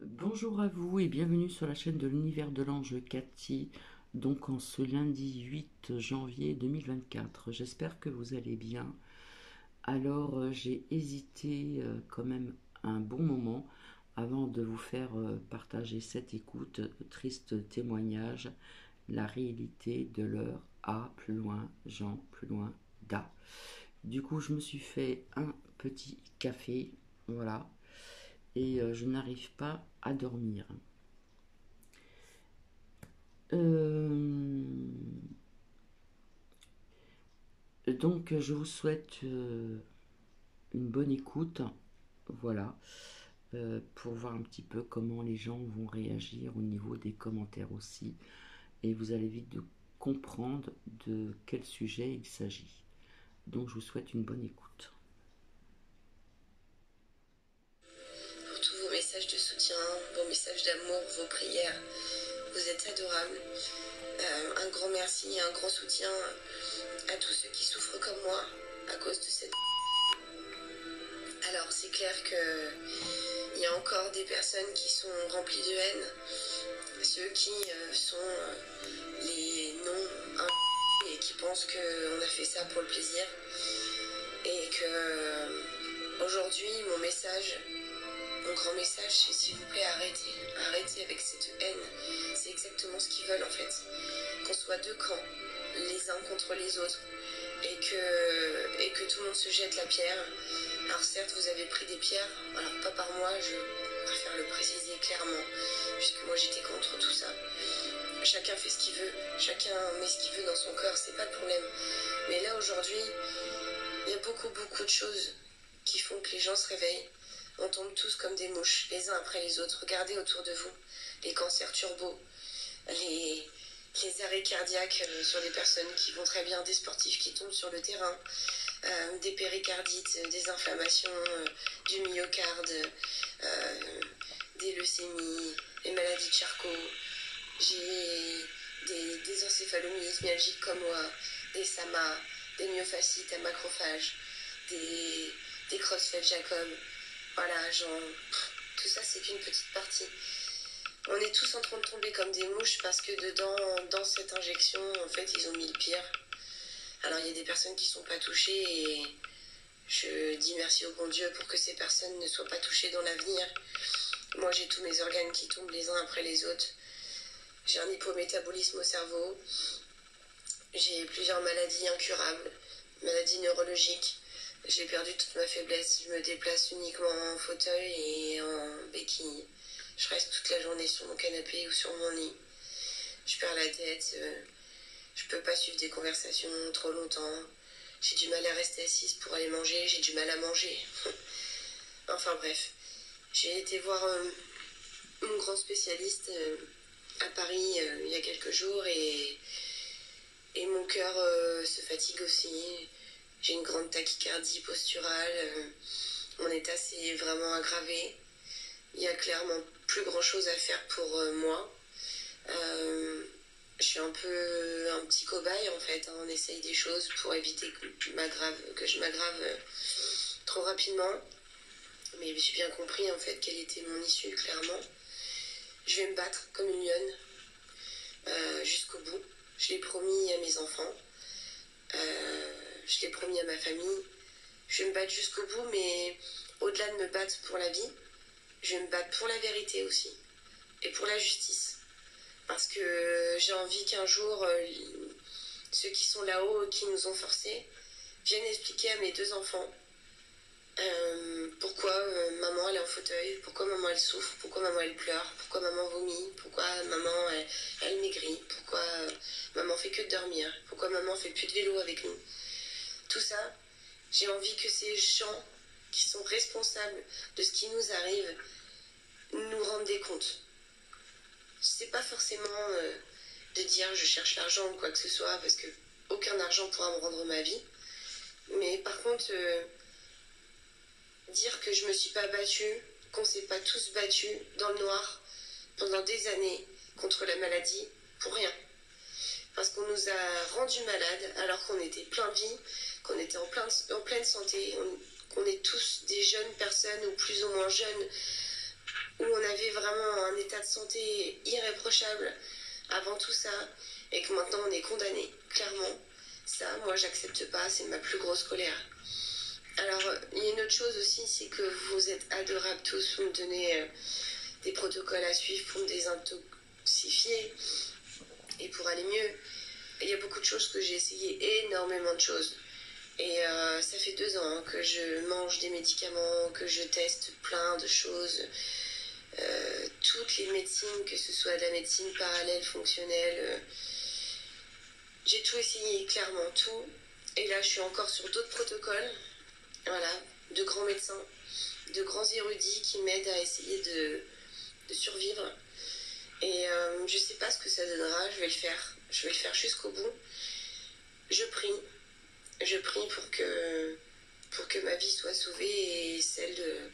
Bonjour à vous et bienvenue sur la chaîne de l'univers de l'ange Cathy, donc en ce lundi 8 janvier 2024. J'espère que vous allez bien. Alors j'ai hésité quand même un bon moment avant de vous faire partager cette écoute, triste témoignage, la réalité de leur A, plus loin, Jean, plus loin, Da. Du coup je me suis fait un petit café, voilà, et je n'arrive pas à dormir. Euh, donc je vous souhaite une bonne écoute, voilà, pour voir un petit peu comment les gens vont réagir au niveau des commentaires aussi, et vous allez vite de comprendre de quel sujet il s'agit. Donc je vous souhaite une bonne écoute. Pour tous vos messages de soutien, vos messages d'amour, vos prières, vous êtes adorables. Un grand merci et un grand soutien à tous ceux qui souffrent comme moi à cause de cette... Alors c'est clair qu'il y a encore des personnes qui sont remplies de haine, ceux qui sont les non et qui pensent qu'on a fait ça pour le plaisir et que aujourd'hui mon grand message, c'est s'il vous plaît arrêtez avec cette haine. C'est exactement ce qu'ils veulent en fait, qu'on soit deux camps, les uns contre les autres, et que tout le monde se jette la pierre. Alors certes, vous avez pris des pierres, alors pas par moi, je préfère le préciser clairement, puisque moi j'étais contre tout ça. Chacun fait ce qu'il veut, chacun met ce qu'il veut dans son cœur, c'est pas le problème. Mais là aujourd'hui, il y a beaucoup de choses qui font que les gens se réveillent. On tombe tous comme des mouches, les uns après les autres. Regardez autour de vous, les cancers turbo, les arrêts cardiaques sur des personnes qui vont très bien, des sportifs qui tombent sur le terrain, des péricardites, des inflammations du myocarde, des leucémies, les maladies de Charcot. J'ai des encéphalomyélites myalgiques comme moi, des SAMA, des myofascites à macrophages, des CrossFit Jacob. Voilà, tout ça c'est qu'une petite partie. On est tous en train de tomber comme des mouches parce que dans cette injection, en fait, ils ont mis le pire. Alors il y a des personnes qui ne sont pas touchées et je dis merci au bon Dieu pour que ces personnes ne soient pas touchées dans l'avenir. Moi j'ai tous mes organes qui tombent les uns après les autres. J'ai un hypométabolisme au cerveau. J'ai plusieurs maladies incurables, maladies neurologiques. J'ai perdu toute ma faiblesse. Je me déplace uniquement en fauteuil et en béquille. Je reste toute la journée sur mon canapé ou sur mon lit. Je perds la tête. Je peux pas suivre des conversations trop longtemps. J'ai du mal à rester assise pour aller manger. J'ai du mal à manger. Enfin bref. J'ai été voir une grande spécialiste à Paris il y a quelques jours et mon cœur se fatigue aussi. J'ai une grande tachycardie posturale. Mon état s'est vraiment aggravé. Il y a clairement plus grand chose à faire pour moi. Je suis un peu un petit cobaye en fait. On essaye des choses pour éviter que je m'aggrave trop rapidement. Mais j'ai bien compris en fait quelle était mon issue clairement. Je vais me battre comme une lionne jusqu'au bout. Je l'ai promis à mes enfants. Je l'ai promis à ma famille. Je vais me battre jusqu'au bout, mais au-delà de me battre pour la vie, je vais me battre pour la vérité aussi. Et pour la justice. Parce que j'ai envie qu'un jour, ceux qui sont là-haut, qui nous ont forcés, viennent expliquer à mes deux enfants pourquoi maman elle est en fauteuil, pourquoi maman elle souffre, pourquoi maman elle pleure, pourquoi maman vomit, pourquoi maman elle maigrit, pourquoi maman fait que de dormir, pourquoi maman fait plus de vélo avec nous. Tout ça, j'ai envie que ces gens qui sont responsables de ce qui nous arrive nous rendent des comptes. C'est pas forcément de dire je cherche l'argent ou quoi que ce soit, parce que aucun argent pourra me rendre ma vie. Mais par contre, dire que je me suis pas battue, qu'on s'est pas tous battus dans le noir pendant des années contre la maladie, pour rien. Parce qu'on nous a rendus malades alors qu'on était plein de vie, qu'on était en pleine santé, qu'on est tous des jeunes personnes ou plus ou moins jeunes, où on a avait vraiment un état de santé irréprochable avant tout ça, et que maintenant on est condamné, clairement. Ça, moi, j'accepte pas, c'est ma plus grosse colère. Alors, il y a une autre chose aussi, c'est que vous êtes adorables tous, vous me donnez des protocoles à suivre pour me désintoxifier et pour aller mieux. Il y a beaucoup de choses que j'ai essayé, énormément de choses. Et ça fait 2 ans que je mange des médicaments, que je teste plein de choses. Toutes les médecines, que ce soit de la médecine parallèle, fonctionnelle. J'ai tout essayé, clairement, tout. Et là, je suis encore sur d'autres protocoles. Voilà, de grands médecins, de grands érudits qui m'aident à essayer de survivre. Et je sais pas ce que ça donnera, je vais le faire. Je vais le faire jusqu'au bout. Je prie pour que ma vie soit sauvée et celle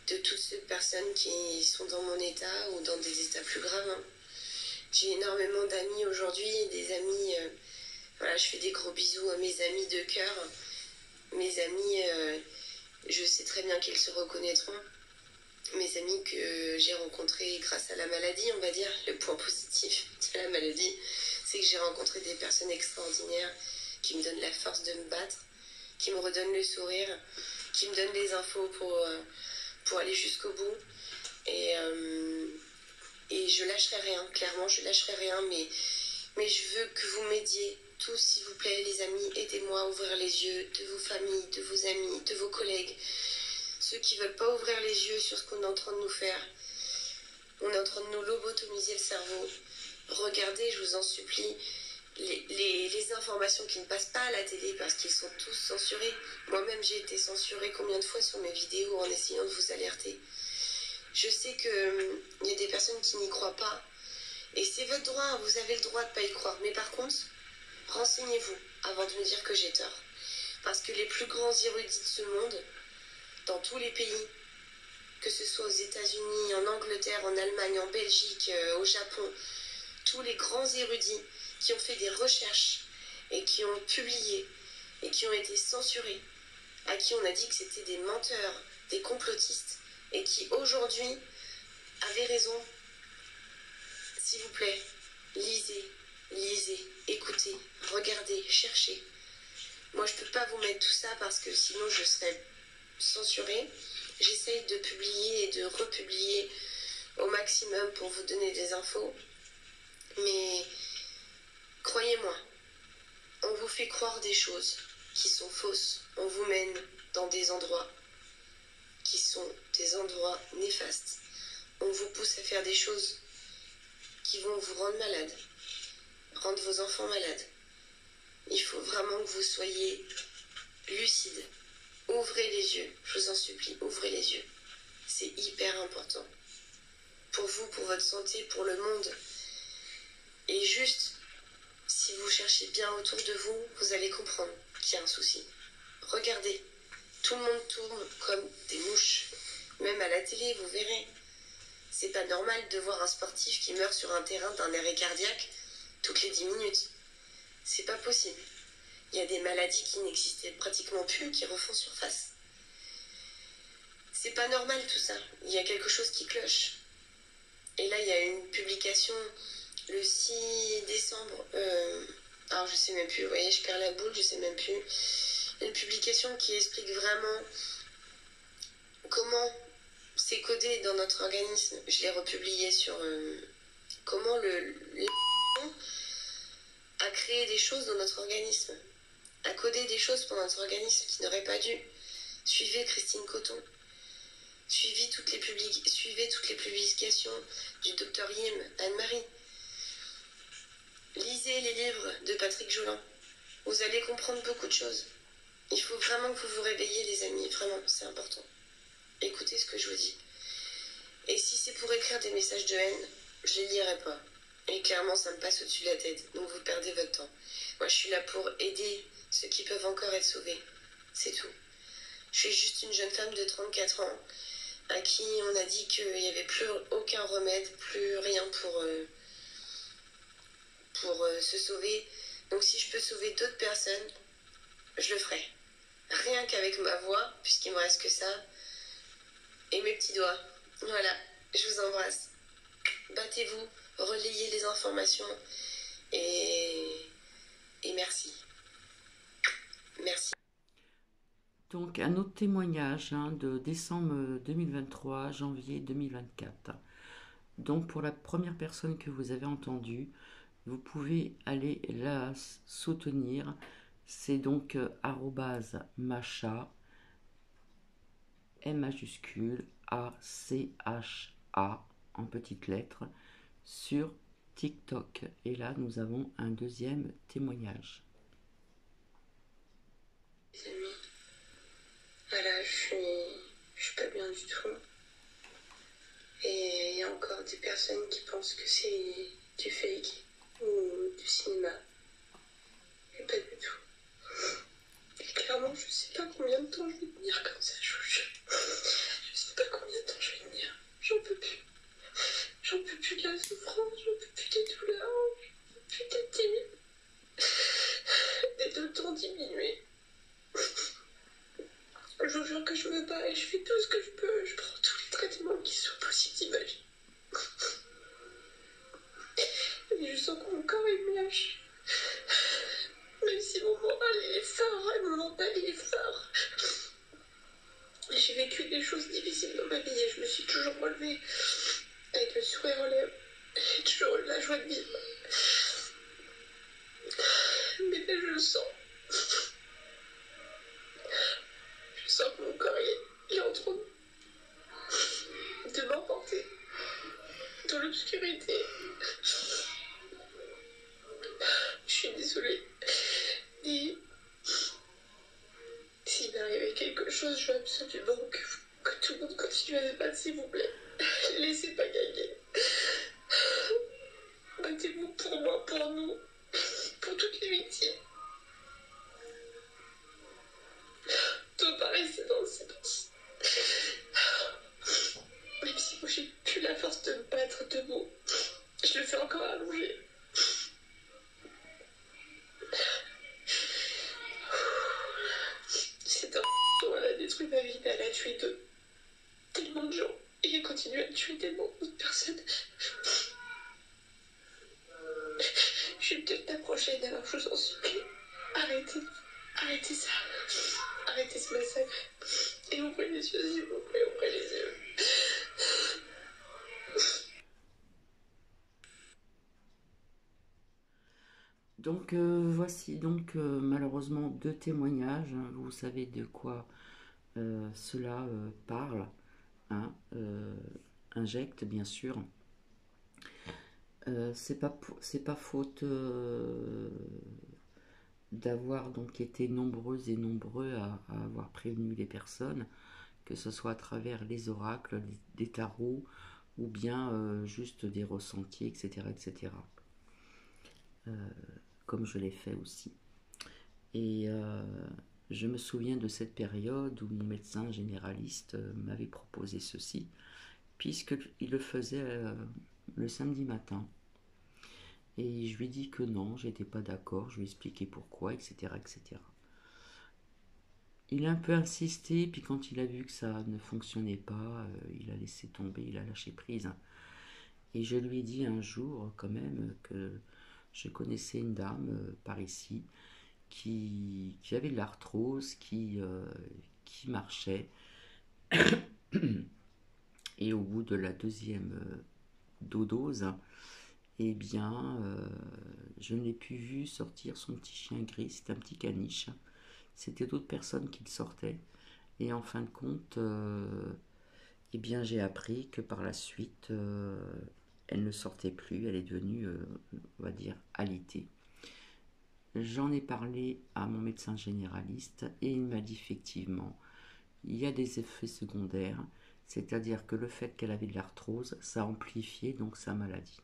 de toutes ces personnes qui sont dans mon état ou dans des états plus graves. Hein. J'ai énormément d'amis aujourd'hui, des amis... voilà, je fais des gros bisous à mes amis de cœur. Mes amis, je sais très bien qu'ils se reconnaîtront. Mes amis que j'ai rencontrés grâce à la maladie, on va dire, le point positif de la maladie, c'est que j'ai rencontré des personnes extraordinaires qui me donnent la force de me battre, qui me redonnent le sourire, qui me donnent les infos pour aller jusqu'au bout. Et je lâcherai rien, clairement, je lâcherai rien, mais je veux que vous m'aidiez tous, s'il vous plaît, les amis, aidez-moi à ouvrir les yeux de vos familles, de vos amis, de vos collègues. Ceux qui ne veulent pas ouvrir les yeux sur ce qu'on est en train de nous faire. On est en train de nous lobotomiser le cerveau. Regardez, je vous en supplie, les informations qui ne passent pas à la télé parce qu'ils sont tous censurés. Moi-même, j'ai été censurée combien de fois sur mes vidéos en essayant de vous alerter. Je sais qu'il y a des personnes qui n'y croient pas. Et c'est votre droit, vous avez le droit de ne pas y croire. Mais par contre, renseignez-vous avant de me dire que j'ai tort. Parce que les plus grands érudits de ce monde, dans tous les pays, que ce soit aux États-Unis, en Angleterre, en Allemagne, en Belgique, au Japon, tous les grands érudits qui ont fait des recherches et qui ont publié et qui ont été censurés, à qui on a dit que c'était des menteurs, des complotistes, et qui aujourd'hui avaient raison. S'il vous plaît, lisez, écoutez, regardez, cherchez. Moi, je ne peux pas vous mettre tout ça parce que sinon je serais censurée. J'essaye de publier et de republier au maximum pour vous donner des infos. Mais croyez-moi, on vous fait croire des choses qui sont fausses. On vous mène dans des endroits qui sont des endroits néfastes. On vous pousse à faire des choses qui vont vous rendre malade, rendre vos enfants malades. Il faut vraiment que vous soyez lucide. Ouvrez les yeux, je vous en supplie, ouvrez les yeux. C'est hyper important. Pour vous, pour votre santé, pour le monde. Et juste, si vous cherchez bien autour de vous, vous allez comprendre qu'il y a un souci. Regardez, tout le monde tourne comme des mouches. Même à la télé, vous verrez. C'est pas normal de voir un sportif qui meurt sur un terrain d'un arrêt cardiaque toutes les 10 minutes. C'est pas possible. Il y a des maladies qui n'existaient pratiquement plus, qui refont surface. C'est pas normal tout ça. Il y a quelque chose qui cloche. Et là, il y a une publication le 6 décembre. Alors, je sais même plus. Vous voyez, je perds la boule, je sais même plus. Une publication qui explique vraiment comment c'est codé dans notre organisme. Je l'ai republié sur comment le a créé des choses dans notre organisme, a codé des choses pour notre organisme qui n'aurait pas dû. Suivez Christine Coton. Suivez toutes les publications du Dr Yim, Anne-Marie. Lisez les livres de Patrick Jolin. Vous allez comprendre beaucoup de choses. Il faut vraiment que vous vous réveillez, les amis. Vraiment, c'est important. Écoutez ce que je vous dis. Et si c'est pour écrire des messages de haine, je les lirai pas. Et clairement, ça me passe au-dessus de la tête. Donc vous perdez votre temps. Moi, je suis là pour aider ceux qui peuvent encore être sauvés. C'est tout. Je suis juste une jeune femme de 34 ans à qui on a dit qu'il n'y avait plus aucun remède, plus rien pour se sauver. Donc si je peux sauver d'autres personnes, je le ferai. Rien qu'avec ma voix, puisqu'il me reste que ça, et mes petits doigts. Voilà. Je vous embrasse. Battez-vous, relayez les informations et, et merci. Merci. Donc un autre témoignage de décembre 2023, janvier 2024. Donc pour la première personne que vous avez entendue, vous pouvez aller la soutenir. C'est donc @macha, M majuscule, ACHA en petites lettres, sur TikTok. Et là, nous avons un deuxième témoignage. Les amis, voilà, je suis pas bien du tout. Et il y a encore des personnes qui pensent que c'est du fake ou du cinéma. Mais pas du tout. Et clairement, je sais pas combien de temps je vais tenir comme ça, je vous jure. Je sais pas combien de temps je vais tenir. J'en peux plus. J'en peux plus de la souffrance, j'en peux plus des douleurs, j'en peux plus d'être timide. Des deux temps diminués. Je vous jure que je me bats et je fais tout ce que je peux. Je prends tous les traitements qui sont possibles d'imaginer. Et je sens que mon corps il me lâche. Même si mon moral il est fort et mon mental il est fort. J'ai vécu des choses difficiles dans ma vie et je me suis toujours relevée avec le sourire aux lèvres. J'ai toujours eu la joie de vivre. Mais là je le sens. Je sens que mon corps il est en train de m'emporter dans l'obscurité. Je suis désolée. Et s'il m'arrivait quelque chose, je veux absolument que tout le monde continue à se battre, s'il vous plaît. Laissez pas gagner. Battez-vous pour moi, pour nous, pour toutes les victimes. On ne doit pas rester dans le silence. Même si moi j'ai plus la force de me battre debout, je le fais encore allongé. C'est un elle a détruit ma vie, mais elle a tué tellement de gens. Et elle continue à tuer tellement d'autres personnes. Je vais peut-être la prochaine, alors je vous en supplie. Arrêtez. Arrêtez ça. Arrêtez ce massacre. Et ouvrez les yeux, s'il vous plaît, ouvrez les yeux. Donc voici donc malheureusement deux témoignages. Vous savez de quoi cela parle. Hein, injecte bien sûr. C'est pas faute d'avoir donc été nombreuses et nombreux à avoir prévenu les personnes, que ce soit à travers les oracles, des tarots ou bien juste des ressentis, etc. etc. Comme je l'ai fait aussi. Et je me souviens de cette période où mon médecin généraliste m'avait proposé ceci, puisqu'il le faisait le samedi matin. Et je lui ai dit que non, j'étais pas d'accord, je lui ai expliqué pourquoi, etc., etc. Il a un peu insisté, puis quand il a vu que ça ne fonctionnait pas, il a laissé tomber, il a lâché prise. Et je lui ai dit un jour quand même que je connaissais une dame par ici qui avait de l'arthrose, qui marchait. Et au bout de la deuxième dose, eh bien, je ne l'ai plus vu sortir son petit chien gris, c'était un petit caniche. C'était d'autres personnes qui le sortaient. Et en fin de compte, eh bien, j'ai appris que par la suite, elle ne sortait plus, elle est devenue, on va dire, alitée. J'en ai parlé à mon médecin généraliste et il m'a dit effectivement, il y a des effets secondaires, c'est-à-dire que le fait qu'elle avait de l'arthrose, ça amplifiait donc sa maladie.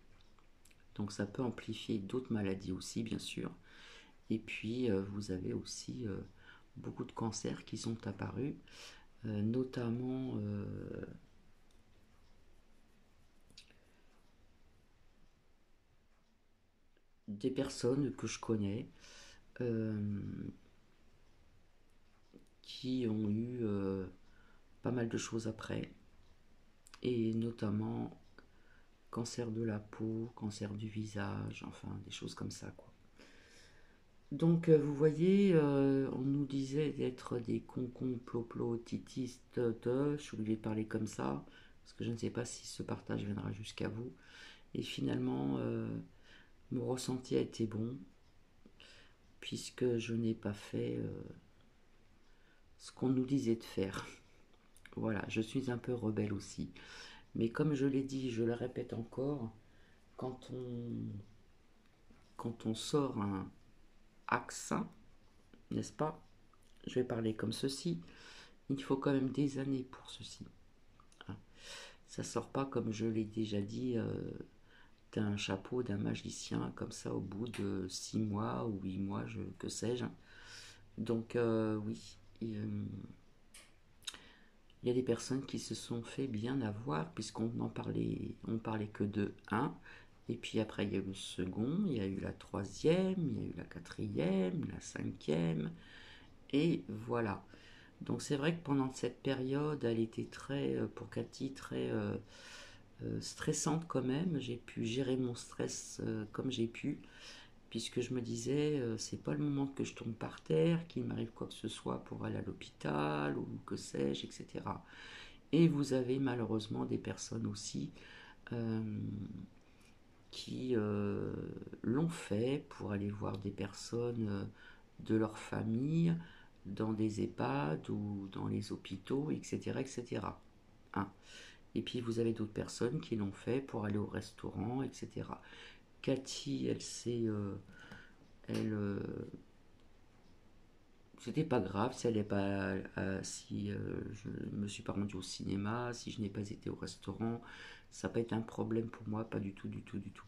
Donc ça peut amplifier d'autres maladies aussi, bien sûr. Et puis vous avez aussi beaucoup de cancers qui sont apparus, notamment des personnes que je connais qui ont eu pas mal de choses après. et notamment cancer de la peau, cancer du visage, enfin des choses comme ça, quoi. Donc vous voyez, on nous disait d'être des concons ploplotitistes, je suis obligée de parler comme ça, parce que je ne sais pas si ce partage viendra jusqu'à vous. Et finalement, mon ressenti a été bon, puisque je n'ai pas fait ce qu'on nous disait de faire. Voilà, je suis un peu rebelle aussi. Mais comme je l'ai dit, je le répète encore, quand on sort un accent, n'est-ce pas? Je vais parler comme ceci. Il faut quand même des années pour ceci. Hein. Ça sort pas, comme je l'ai déjà dit, d'un chapeau d'un magicien, comme ça, au bout de 6 mois ou 8 mois, que sais-je. Donc, oui, il y a des personnes qui se sont fait bien avoir, puisqu'on en parlait, on parlait que de un. Et puis après, il y a eu le second, il y a eu la troisième, il y a eu la quatrième, la cinquième, et voilà. Donc c'est vrai que pendant cette période, elle était très, pour Cathy, très stressante quand même. J'ai pu gérer mon stress comme j'ai pu, puisque je me disais, c'est pas le moment que je tombe par terre, qu'il m'arrive quoi que ce soit pour aller à l'hôpital, ou que sais-je, etc. Et vous avez malheureusement des personnes aussi euh, qui l'ont fait pour aller voir des personnes de leur famille dans des EHPAD ou dans les hôpitaux, etc. etc. Hein. Et puis vous avez d'autres personnes qui l'ont fait pour aller au restaurant, etc. Cathy, elle s'est... elle, c'était pas grave si elle est pas, si je me suis pas rendu au cinéma, si je n'ai pas été au restaurant, ça n'a pas été un problème pour moi, pas du tout, du tout, du tout.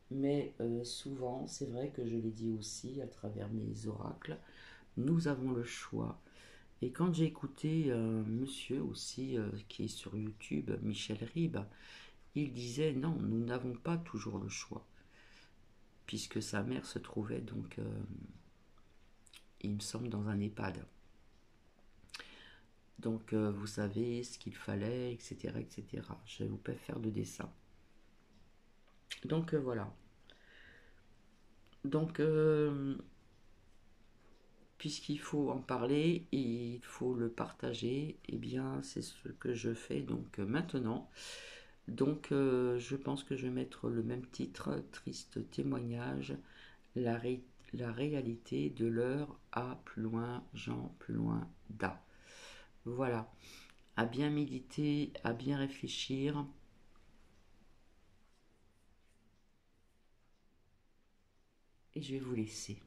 Mais souvent, c'est vrai que je l'ai dit aussi à travers mes oracles, nous avons le choix. Et quand j'ai écouté un monsieur aussi qui est sur YouTube, Michel Ribes, il disait non, nous n'avons pas toujours le choix, puisque sa mère se trouvait donc, il me semble, dans un EHPAD. Donc vous savez ce qu'il fallait, etc., etc. Je vais vous pas faire de dessin. Donc voilà. Donc puisqu'il faut en parler et il faut le partager, eh bien c'est ce que je fais donc maintenant. Donc je pense que je vais mettre le même titre, triste témoignage, la, la réalité de l'heure A plus loin Jean plus loin Da. Voilà, à bien méditer, à bien réfléchir. Et je vais vous laisser.